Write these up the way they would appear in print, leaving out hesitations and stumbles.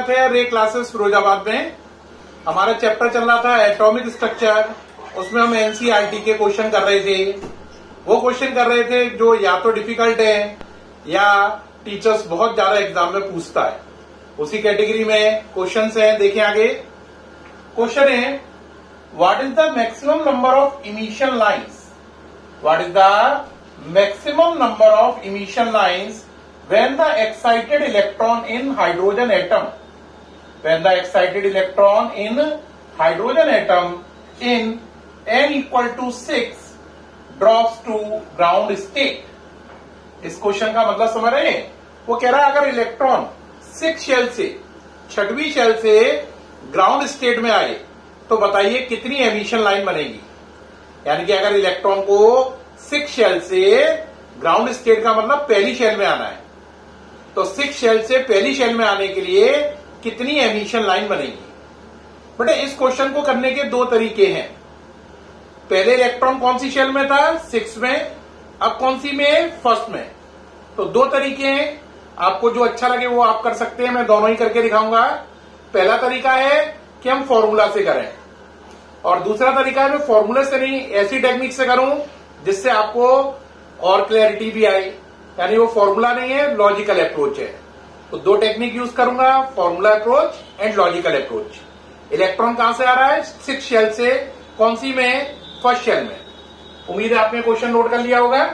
स्वागत है रे क्लासेस फिरोजाबाद में। हमारा चैप्टर चल रहा था एटॉमिक स्ट्रक्चर। उसमें हम एनसीईआरटी के क्वेश्चन कर रहे थे। वो क्वेश्चन कर रहे थे जो या तो डिफिकल्ट है या टीचर्स बहुत ज्यादा एग्जाम में पूछता है। उसी कैटेगरी में क्वेश्चंस हैं। देखिए आगे क्वेश्चन है, what is the maximum number of emission lines? What is the maximum number of emission lines when the excited electron in hydrogen atom, when the excited electron in hydrogen atom in n equal to 6 drops to ground state। इस question का मतलब समझ रहे हैं? वो कह रहा है अगर इलेक्ट्रॉन 6 शेल से, 6वीं शेल से ग्राउंड स्टेट में आए तो बताइए कितनी एमिशन लाइन बनेगी। यानी कि अगर इलेक्ट्रॉन को 6 शेल से ग्राउंड स्टेट का मतलब पहली शेल में आना है, तो 6 शेल से पहली शेल में आने के लिए कितनी एमिशन लाइन बनेगी। बेटे इस क्वेश्चन को करने के दो तरीके हैं। पहले इलेक्ट्रॉन कौन सी शेल में था? 6 में। अब कौन सी में? फर्स्ट में। तो दो तरीके हैं, आपको जो अच्छा लगे वो आप कर सकते हैं। मैं दोनों ही करके दिखाऊंगा। पहला तरीका है कि हम फॉर्मूला से करें, और दूसरा तरीका है मैं फॉर्मूले से नहीं, ऐसी टेक्निक से करूं जिससे आपको और क्लैरिटी भी आए। यानी वो फॉर्मूला नहीं है, लॉजिकल अप्रोच है। तो दो टेक्निक यूज करूंगा, formula approach and logical approach. Electron कहां से आ रहा है? 6 शेल से। कौन सी में? फर्स्ट शेल में। उम्मीद है आपने क्वेश्चन नोट कर लिया होगा।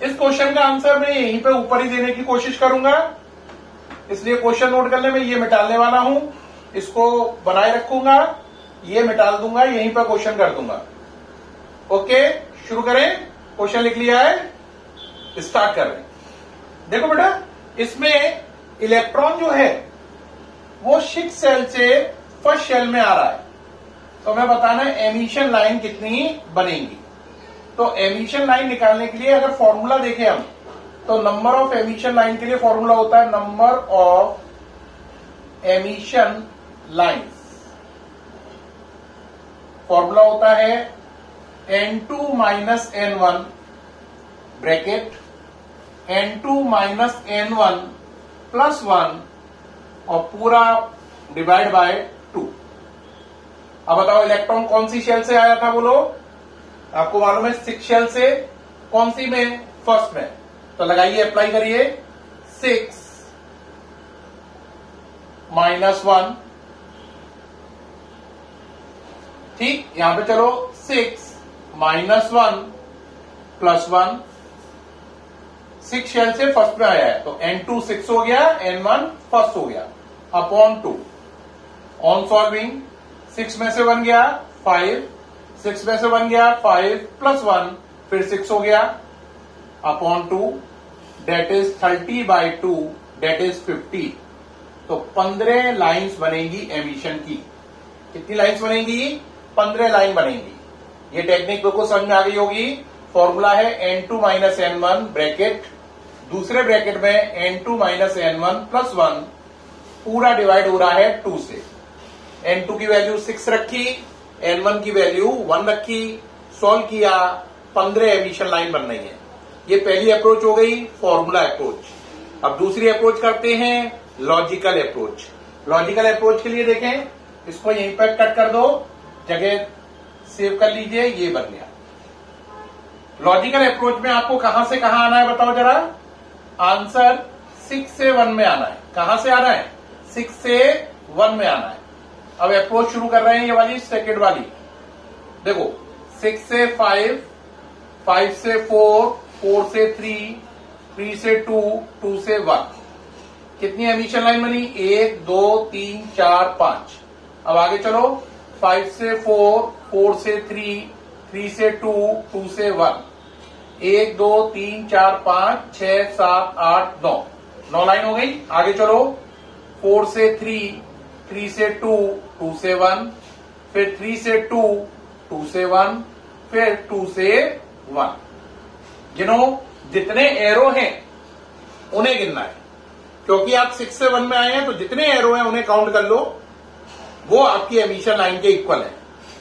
इस क्वेश्चन का आंसर मैं यहीं पे ऊपर ही देने की कोशिश करूंगा, इसलिए क्वेश्चन नोट करने में ये मिटाने वाला हूं, इसको बनाए रखूंगा, ये मिटाल दूंगा, यहीं पर क्वेश्चन कर दूंगा। ओके, शुरू करें। क्वेश्चन लिख लिया है, स्टार्ट कर रहे हैं। देखो बेटा, इसमें इलेक्ट्रॉन जो है वो 6 शेल से फर्स्ट शेल में आ रहा है, तो हमें बताना है एमिशन लाइन कितनी बनेगी। तो एमिशन लाइन निकालने के लिए अगर फॉर्मूला देखें हम, तो नंबर ऑफ एमिशन लाइन के लिए फॉर्मूला होता है number of emission lines. Formula होता है n2 minus n1 bracket n2 minus n1 plus 1 और पूरा डिवाइड बाय 2। अब बताओ इलेक्ट्रॉन कौन सी शेल से आया था? बोलो। आपको मालूम है 6 शेल से। कौन सी में? फर्स्ट में। तो लगाइए, अप्लाई करिए। 6 माइनस 1, ठीक। यहां पे चलो 6 माइनस 1 प्लस 1। 6 शेल से फर्स्ट में आया है, तो n2 6 हो गया, n1 फर्स्ट हो गया, अपॉन 2। ऑन सॉल्विंग 6 में से 1 गया 5, 6 में से 1 गया 5 प्लस 1, फिर 6 हो गया, upon 2, that is 30/2, that is 50। तो 15 लाइन्स बनेगी एमिशन की। कितनी लाइन्स बनेगी? 15 लाइन बनेगी। ये टेक्निक बिल्कुल समझ में आ गई होगी। फॉर्मूला है n2 माइनस n1 ब्रैकेट, दूसरे ब्रैकेट में n2 माइनस n1 प्लस 1, पूरा डिवाइड हो रहा है 2 से। n2 की वैल्यू 6 रखी, n1 की वैल्यू 1 रखी, सॉल्व किया, 15 एमिशन लाइन बन रही है। ये पहली अप्रोच हो गई, फॉर्मूला अप्रोच। अब दूसरी अप्रोच करते हैं, लॉजिकल अप्रोच। लॉजिकल अप्रोच के लिए देखें, इसको यहीं पर कट कर दो, जगह सेव कर लीजिए, ये बन गया। लॉजिकल अप्रोच में आपको कहां से कहां आना है बताओ जरा? आंसर 6 से 1 में आना है। कहां से आना है? 6 से 1 में आना है। अब अप्रोच शुरू कर रहे हैं, ये वाली सेकेंड वाली। देखो 6 से 5, 5 से 4, 4 से 3, 3 से 2, 2 से 1। कितनी एमिशन लाइन बनी? 1 2 3 4 5। अब आगे चलो, 5 से 4, 4 से 3, 3 से 2, 2 से 1। 1 2 3 4 5 6 7 8 9, 9 लाइन हो गई। आगे चलो, 4 से 3, 3 से 2, 2 से 1, फिर 3 से 2, 2 से 1, फिर 2 से 1। गिनो, जितने एरो हैं उन्हें गिनना है, क्योंकि आप 6 से 1 में आए हैं तो जितने एरो हैं उन्हें काउंट कर लो, वो आपकी एमिशन लाइन के इक्वल है।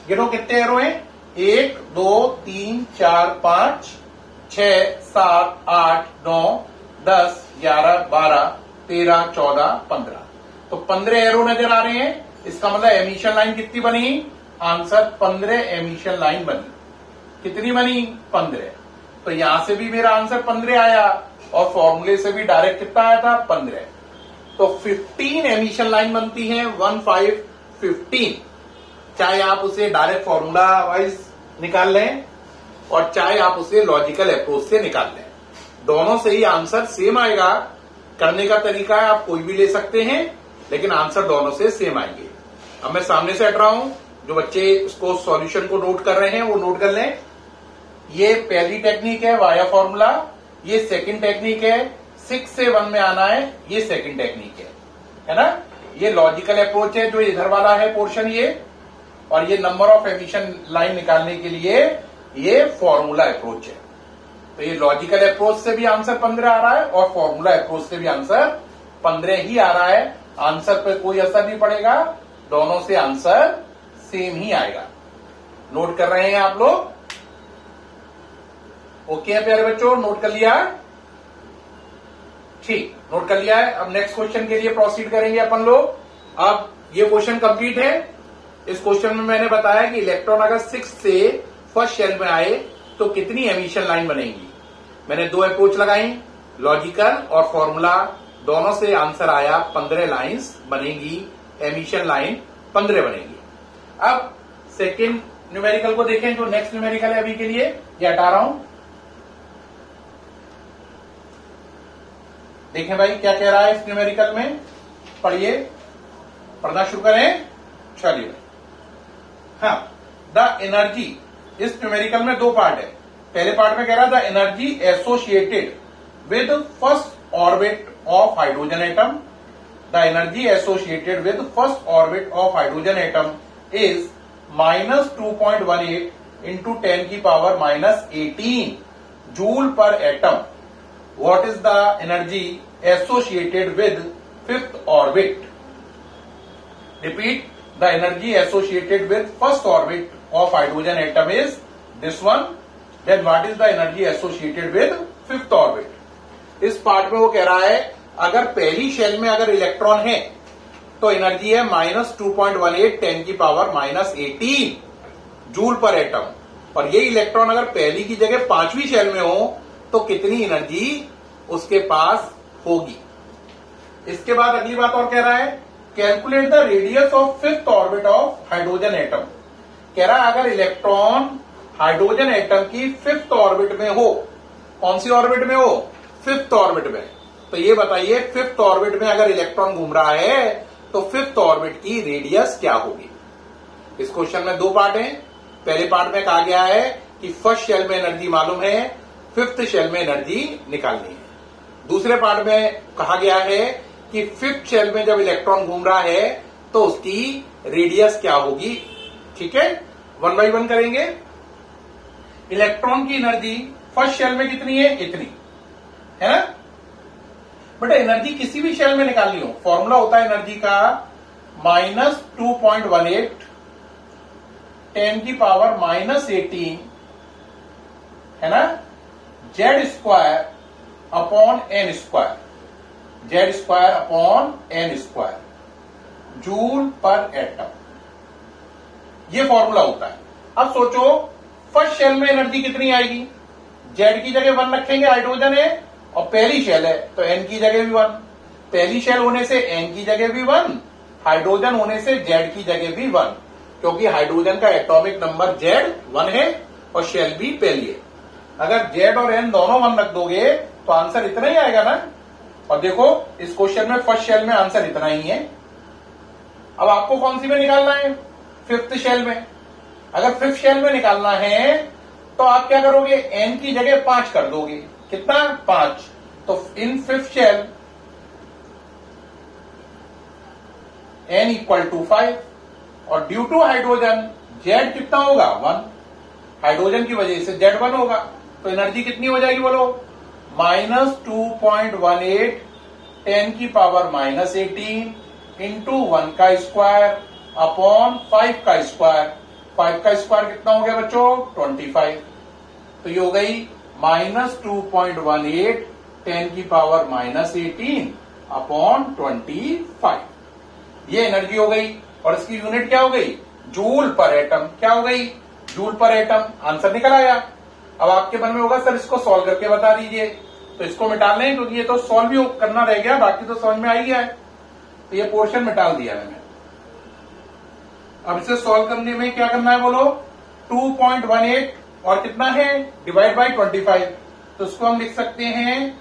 गिनो कितने एरो हैं? 1 2 3 4 5 6 7 8 9 10 11 12 13 14 15। तो 15 एरो नजर आ रहे हैं, इसका मतलब एमिशन लाइन कितनी बनी? आंसर 15 एमिशन लाइन बनी। कितनी बनी? 15। तो यहां से भी मेरा आंसर 15 आया और फॉर्मूले से भी डायरेक्ट कितना आया था? 15। तो 15 एमिशन लाइन बनती है, 15। चाहे आप उसे डायरेक्ट फॉर्मूला वाइज निकाल लें और चाहे आप उसे लॉजिकल अप्रोच से निकाल लें, दोनों से ही आंसर सेम आएगा। करने का तरीका है आप कोई भी ले सकते हैं, लेकिन आंसर दोनों से सेम आएंगे। अब मैं सामने से हट रहा हूं, जो बच्चे इसको सॉल्यूशन को नोट कर रहे हैं वो नोट कर लें। ये पहली टेक्निक है वाया फॉर्मूला, ये सेकंड टेक्निक है 6 से 1 में आना है, ये सेकंड टेक्निक है ना। ये लॉजिकल अप्रोच है जो इधर वाला है पोर्शन ये, और ये नंबर ऑफ एमिशन लाइन निकालने के लिए ये फॉर्मूला अप्रोच है। तो ये लॉजिकल अप्रोच से भी आंसर 15 आ रहा है और फॉर्मूला अप्रोच से भी आंसर 15 ही आ रहा है। आंसर पे कोई असर नहीं पड़ेगा, दोनों से आंसर सेम ही आएगा। नोट कर रहे हैं आप लोग? ओके है प्यारे बच्चों, नोट कर लिया? ठीक, नोट कर लिया है। अब नेक्स्ट क्वेश्चन के लिए प्रोसीड करेंगे अपन लोग। अब ये क्वेश्चन कंप्लीट है। इस क्वेश्चन में मैंने बताया कि इलेक्ट्रॉन अगर 6 से फर्स्ट शेल में आए तो कितनी एमिशन लाइन बनेगी। मैंने 2 अप्रोच लगाई, लॉजिकल और फॉर्मूला, दोनों से आंसर आया 15 लाइंस बनेगी, एमिशन लाइन 15 बनेगी। अब सेकेंड न्यूमेरिकल को देखें, जो नेक्स्ट न्यूमेरिकल है अभी के लिए, ये हटा रहा हूं। देखें भाई क्या कह रहा है इस न्यूमेरिकल में, पढ़िए, पढ़ना शुरू करें। चलिए हाँ, द एनर्जी, इस न्यूमेरिकल में 2 पार्ट है। पहले पार्ट में कह रहा the energy associated with first orbit of hydrogen atom, the energy associated with first orbit of hydrogen atom is -2.18 into 10 की power -18 joule per atom. What is the energy associated with fifth orbit? Repeat, the energy associated with first orbit of hydrogen atom is this one. Then what is the energy associated with fifth orbit? इस part में वो कह रहा है अगर पहली shell में अगर इलेक्ट्रॉन है तो एनर्जी है -2.18 10 की पावर -18 जूल पर एटम, और ये इलेक्ट्रॉन अगर पहली की जगह 5वीं शेल में हो तो कितनी एनर्जी उसके पास होगी। इसके बाद अगली बात और कह रहा है calculate the radius of fifth orbit of hydrogen atom. कह रहा है अगर इलेक्ट्रॉन हाइड्रोजन एटम की फिफ्थ ऑर्बिट में हो, कौन सी ऑर्बिट में हो? फिफ्थ ऑर्बिट में। तो ये बताइए फिफ्थ ऑर्बिट में अगर इलेक्ट्रॉन घूम रहा है तो फिफ्थ ऑर्बिट की रेडियस क्या होगी। इस क्वेश्चन में 2 पार्ट हैं। पहले पार्ट में कहा गया है कि फर्स्ट शेल में एनर्जी मालूम है, फिफ्थ शेल में एनर्जी निकालनी है। दूसरे पार्ट में कहा गया है कि फिफ्थ शेल में जब इलेक्ट्रॉन घूम रहा है तो उसकी रेडियस क्या होगी। ठीक है, 1 बाय 1 करेंगे। इलेक्ट्रॉन की एनर्जी फर्स्ट शेल में कितनी है? इतनी है ना। बेटा एनर्जी किसी भी शेल में निकालनी हो, फॉर्मूला होता है एनर्जी का -2.18 10 की पावर -18 है ना, Z square upon N square, Z square upon N square joule per atom, ये फॉर्मूला होता है। अब सोचो फर्स्ट शेल में एनर्जी कितनी आएगी। जेड की जगह 1 रखेंगे, हाइड्रोजन है, और पहली शेल है तो एन की जगह भी 1, पहली शेल होने से एन की जगह भी 1, हाइड्रोजन होने से जेड की जगह भी 1, क्योंकि हाइड्रोजन का एटॉमिक नंबर जेड 1 है और शेल भी पहली है। अगर जेड और एन दोनों 1 रख दोगे तो आंसर इतना ही आएगा ना। और देखो इस क्वेश्चन में फर्स्ट शेल में आंसर इतना ही है। अब आपको कौन सी में निकालना है? फिफ्थ शेल में। अगर फिफ्थ शेल में निकालना है तो आप क्या करोगे? एन की जगह 5 कर दोगे। कितना? 5। तो in fifth shell N equal to 5, और ड्यू टू हाइड्रोजन जेड कितना होगा? 1। हाइड्रोजन की वजह से जेड 1 होगा, तो एनर्जी कितनी हो जाएगी बोलो? -2.18 10 की पावर -18 इंटू 1 का स्क्वायर अपॉन 5 का स्क्वायर। 5 का स्क्वायर कितना हो गया बच्चों? 25। तो ये हो गई -2.18 10 की पावर -18 अपॉन 25। ये एनर्जी हो गई और इसकी यूनिट क्या हो गई, जूल पर एटम। क्या हो गई, जूल पर एटम। आंसर निकल आया। अब आपके मन में होगा सर इसको सॉल्व करके बता दीजिए, तो इसको मिटा लें क्योंकि ये तो सॉल्व भी करना रह गया, बाकी तो समझ में आ ही गया है। तो ये पोर्शन मिटा दिया मैंने। अब इसे सॉल्व करने में क्या करना है बोलो, 2.18 और कितना है डिवाइड बाई 25, तो इसको हम लिख सकते हैं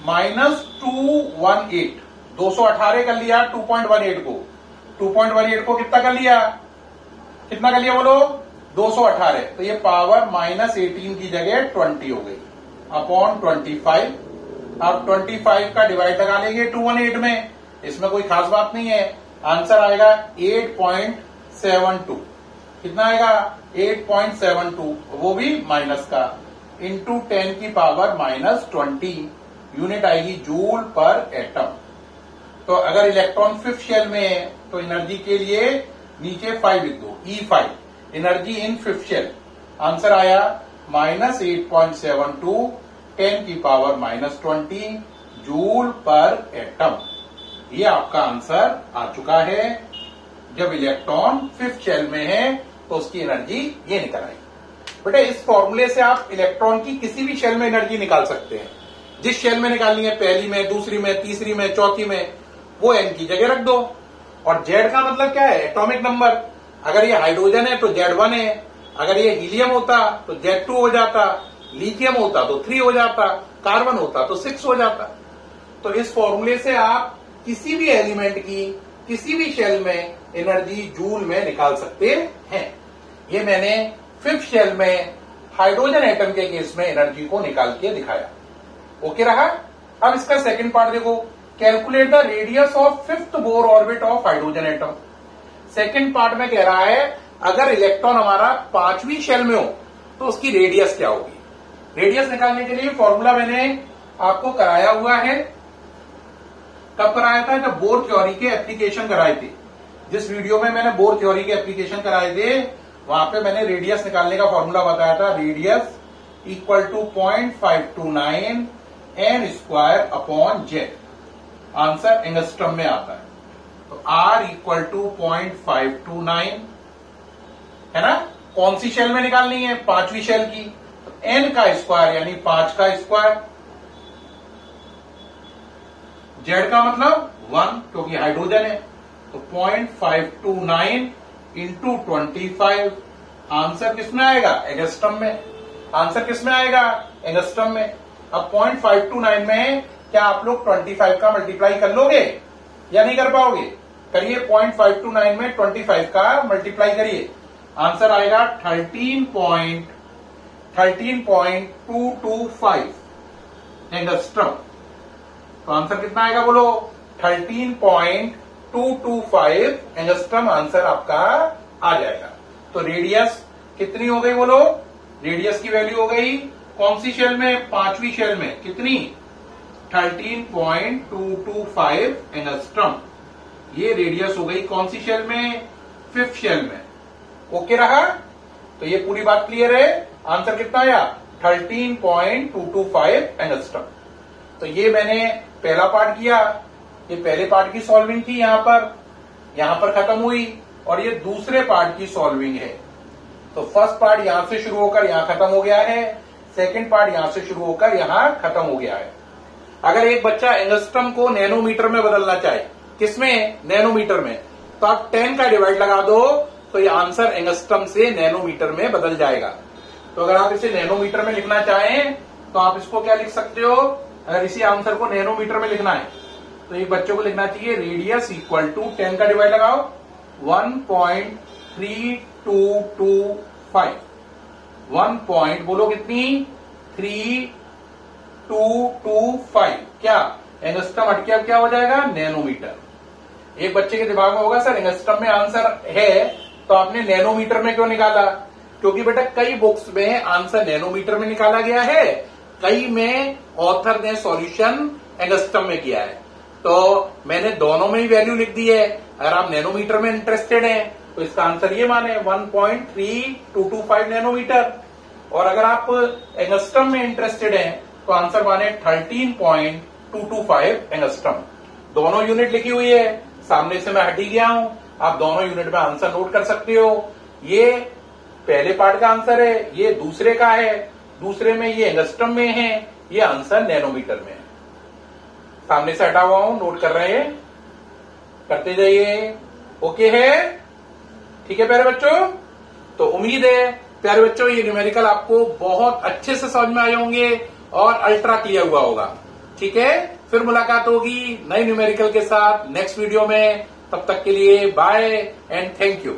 -218। 218 कर लिया 2.18 को, 2.18 को कितना कर लिया, कितना कर लिया बोलो 218, तो ये पावर -18 की जगह 20 हो गई अपॉन 25। अब 25 का डिवाइड लगा लेंगे 218 में, इसमें कोई खास बात नहीं है। आंसर आएगा 8.72। कितना आएगा 8.72, वो भी माइनस का, इंटू 10 की पावर -20, यूनिट आएगी जूल पर एटम। तो अगर इलेक्ट्रॉन फिफ्थ शेल में है तो एनर्जी के लिए नीचे 5 लिख दो, E5, energy in fifth shell. Answer आया -8.72, 10 की पावर -20 जूल पर एटम। ये आपका आंसर आ चुका है। जब इलेक्ट्रॉन फिफ्थ शेल में है तो उसकी एनर्जी ये निकल आई। बेटा इस फॉर्मूले से आप इलेक्ट्रॉन की किसी भी शेल में एनर्जी निकाल सकते हैं। जिस शेल में निकालनी है, पहली में, दूसरी में, तीसरी में, चौथी में, वो n की जगह रख दो। और Z का मतलब क्या है, एटॉमिक नंबर। अगर ये हाइड्रोजन है तो Z1 है, अगर ये हीलियम होता तो Z2 हो जाता, लिथियम होता तो 3 हो जाता, कार्बन होता तो 6 हो जाता। तो इस फॉर्मूले से आप किसी भी एलिमेंट की किसी भी शेल में एनर्जी जूल में निकाल सकते हैं। ये मैंने फिफ्थ शेल में हाइड्रोजन एटम के केस में एनर्जी को निकाल के दिखाया। ओके रहा। अब इसका सेकंड पार्ट देखो, calculate the radius of fifth Bohr orbit of hydrogen atom. Second part में कह रहा है अगर इलेक्ट्रॉन हमारा पांचवी शेल में हो तो उसकी रेडियस क्या होगी। रेडियस निकालने के लिए फॉर्मूला मैंने आपको कराया हुआ है। कब कराया था, जब बोर थ्योरी के एप्लीकेशन कराए थे। जिस वीडियो में मैंने बोर थ्योरी के एप्लीकेशन कराए थे वहां पे मैंने रेडियस निकालने का फॉर्मूला बताया था, radius equal to 0.529 n square upon Z. Answer angstrom में आता है। तो R इक्वल टू 0.529 है ना। कौन सी शेल में निकालनी है, पांचवी शेल की, तो n का स्क्वायर यानी 5 का स्क्वायर, Z का मतलब 1 क्योंकि हाइड्रोजन है, तो 0.529 इंटू 25। आंसर किसमें आएगा, एंगस्ट्रम में। आंसर किसमें आएगा, एंगस्ट्रम में। अब 0.529 में क्या आप लोग 25 का मल्टीप्लाई कर लोगे या नहीं कर पाओगे, करिए। 0.529 में 25 का मल्टीप्लाई करिए, आंसर आएगा 13.225 एंगस्ट्रम। तो आंसर कितना आएगा बोलो, 13.225 एंगस्ट्रम आंसर आपका आ जाएगा। तो रेडियस कितनी हो गई बोलो, रेडियस की वैल्यू हो गई कौन सी शेल में, पांचवी शेल में, कितनी 13.225 एंगस्ट्रम। ये रेडियस हो गई कौन सी शेल में, फिफ्थ शेल में। ओके रहा। तो ये पूरी बात क्लियर है। आंसर कितना आया, 13.225 एंगस्ट्रम। तो ये मैंने पहला पार्ट किया, ये पहले पार्ट की सॉल्विंग थी, यहां पर खत्म हुई, और ये दूसरे पार्ट की सॉल्विंग है। तो फर्स्ट पार्ट यहां से शुरू होकर यहां खत्म हो गया है, सेकंड पार्ट यहां से शुरू होकर यहां खत्म हो गया है। अगर एक बच्चा एंगस्ट्रम को नैनोमीटर में बदलना चाहे, किसमें, नैनोमीटर में, तो आप 10 का डिवाइड लगा दो तो ये आंसर एंगस्ट्रम से नैनोमीटर में बदल जाएगा। तो अगर आप इसे नैनोमीटर में लिखना चाहें तो आप इसको क्या लिख सकते हो, अगर इसी आंसर को नैनोमीटर में लिखना है तो एक बच्चों को लिखना चाहिए रेडियस इक्वल टू 10 का डिवाइड लगाओ 1.3225। 1 पॉइंट बोलो कितनी, 3225। क्या एंगस्ट्रम हटके अब क्या हो जाएगा, नैनोमीटर। एक बच्चे के दिमाग में होगा सर एंगस्ट्रम में आंसर है तो आपने नैनोमीटर में क्यों निकाला, क्योंकि बेटा कई बुक्स में आंसर नैनोमीटर में निकाला गया है, कई में ऑथर ने सॉल्यूशन एंगस्ट्रम में किया है। तो मैंने दोनों में ही वैल्यू लिख दी है। अगर आप नैनोमीटर में इंटरेस्टेड हैं तो इसका आंसर ये माने 1.3225 नैनोमीटर, और अगर आप एंगस्ट्रम में इंटरेस्टेड हैं तो आंसर माने 13.225 एंगस्ट्रम। दोनों यूनिट लिखी हुई है, सामने से मैं हटी गया हूं, आप दोनों यूनिट में आंसर नोट कर सकते हो। ये पहले पार्ट का आंसर है, ये दूसरे का है, दूसरे में ये एंगस्ट्रम में है, ये आंसर नैनोमीटर में है। सामने से हटा हुआ हूं, नोट कर रहे हैं, करते जाइए। ओके है, ठीक है प्यारे बच्चों। तो उम्मीद है प्यारे बच्चों ये न्यूमेरिकल आपको बहुत अच्छे से समझ में आए होंगे और अल्ट्रा क्लियर हुआ होगा। ठीक है, फिर मुलाकात होगी नए न्यूमेरिकल के साथ नेक्स्ट वीडियो में। तब तक के लिए बाय एंड थैंक यू।